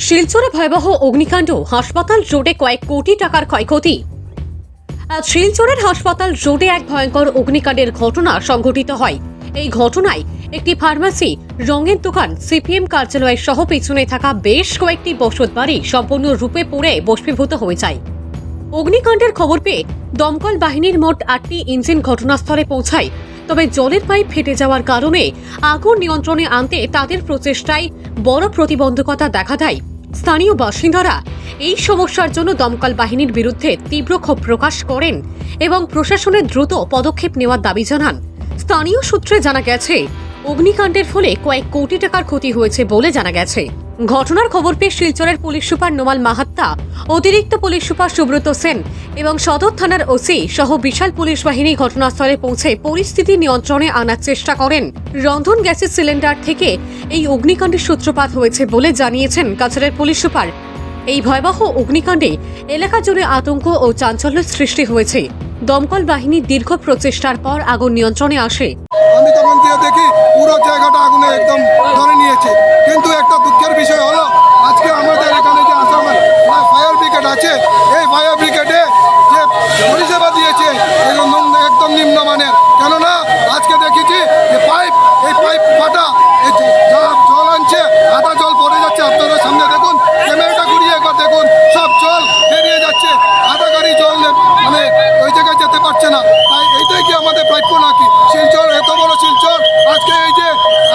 শিলচরে ভয়াবহ অগ্নিকাণ্ড, হাসপাতাল রোডে কয়েক কোটি টাকার ক্ষয়ক্ষতি। আজ শিলচরের হাসপাতাল রোডে এক ভয়ঙ্কর অগ্নিকাণ্ডের ঘটনা সংঘটিত হয়। এই ঘটনায় একটি ফার্মেসি, রঙের দোকান, সিপিএম কার্যালয় সহ পিছনে থাকা বেশ কয়েকটি বসতবাড়ি সম্পূর্ণরূপে পুড়ে ভস্মীভূত হয়ে যায়। অগ্নিকাণ্ডের খবর পেয়ে দমকল বাহিনীর মোট 8টি ইঞ্জিন ঘটনাস্থলে পৌঁছায়। তবে জলের পাইপ ফেটে যাওয়ার কারণে আগুন নিয়ন্ত্রণে আনতে তাদের প্রচেষ্টায় বড় প্রতিবন্ধকতা দেখা দেয়। স্থানীয় বাসিন্দারা এই সমস্যার জন্য দমকল বাহিনীর বিরুদ্ধে তীব্র ক্ষোভ প্রকাশ করেন এবং প্রশাসনের দ্রুত পদক্ষেপ নেওয়ার দাবি জানান। স্থানীয় সূত্রে জানা গেছে, অগ্নিকাণ্ডের ফলে কয়েক কোটি টাকার ক্ষতি হয়েছে বলে জানা গেছে। ঘটনার খবর পেয়ে শিলচরের পুলিশ সুপার নোমাল মাহাত্তা, অতিরিক্ত পুলিশ সুপার সুব্রত সেন এবং সদর থানার ওসি সহ বিশাল পুলিশ বাহিনী ঘটনাস্থলে পৌঁছে পরিস্থিতি নিয়ন্ত্রণে আনার চেষ্টা করেন। রন্ধন গ্যাসের সিলিন্ডার থেকে এই অগ্নিকাণ্ডের সূত্রপাত হয়েছে বলে জানিয়েছেন কাছাড়ের পুলিশ সুপার। এই ভয়াবহ অগ্নিকাণ্ডে এলাকা জুড়ে আতঙ্ক ও চাঞ্চল্যের সৃষ্টি হয়েছে। দমকল বাহিনীর দীর্ঘ প্রচেষ্টার পর আগুন নিয়ন্ত্রণে আসে। আমি তখন গিয়ে দেখি পুরো জায়গাটা আগুনে একদম ধরে নিয়েছে। কিন্তু একটা দুঃখের বিষয় হলো, আজকে আমাদের এখানে যে আসামের ফায়ার ব্রিগেড আছে, এই ফায়ার ব্রিগেডে যে পরিষেবা দিয়েছে একদম নিম্নমানের। কেননা আজকে দেখেছি যে এই পাইপ ফাটা, জল আনছে, আধা জল পড়ে যাচ্ছে। আপনারা সামনে দেখুন, ক্যামেরাটা ঘুরিয়ে একবার দেখুন, সব জল বেরিয়ে যাচ্ছে। আধা গাড়ি জল মানে ওই জায়গায় যেতে পারছে না। তাই এইটাই কি আমাদের প্রাপ্য নাকি? শিলচর এত বড় শিলচর, আজকে এই যে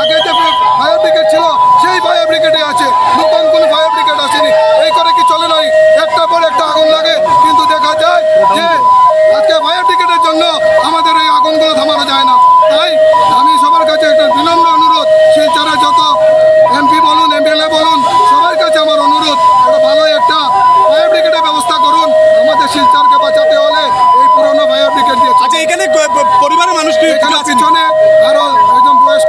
আগে যে ফায়ার ব্রিগেড ছিল সেই ফায়ার ব্রিগেডে আছে, নতুন কোনো ফায়ার ব্রিগেড আসেনি। এই করে কি চলে নাই? একটা পর একটা আগুন লাগে, কিন্তু দেখা যায় যে আজকে ফায়ার ব্রিগেডের জন্য আমাদের এই আগুনগুলো থামানো যায় না। তাই আমি সবার কাছে একটা বিনম্র অনুরোধ, শিলচরে যত এমপি বলুন, এমএলএ বলুন, সবার কাছে আমার অনুরোধ, একটা ভালো একটা ফায়ার ব্রিগেডের ব্যবস্থা করুন। আমাদের শিলচরকে বাঁচাতে হলে এই পুরনো ফায়ার ব্রিগেড দিয়ে। আচ্ছা, এখানে পরিবারের মানুষ কি এখানে পিছনে আরো একদম বয়স্ক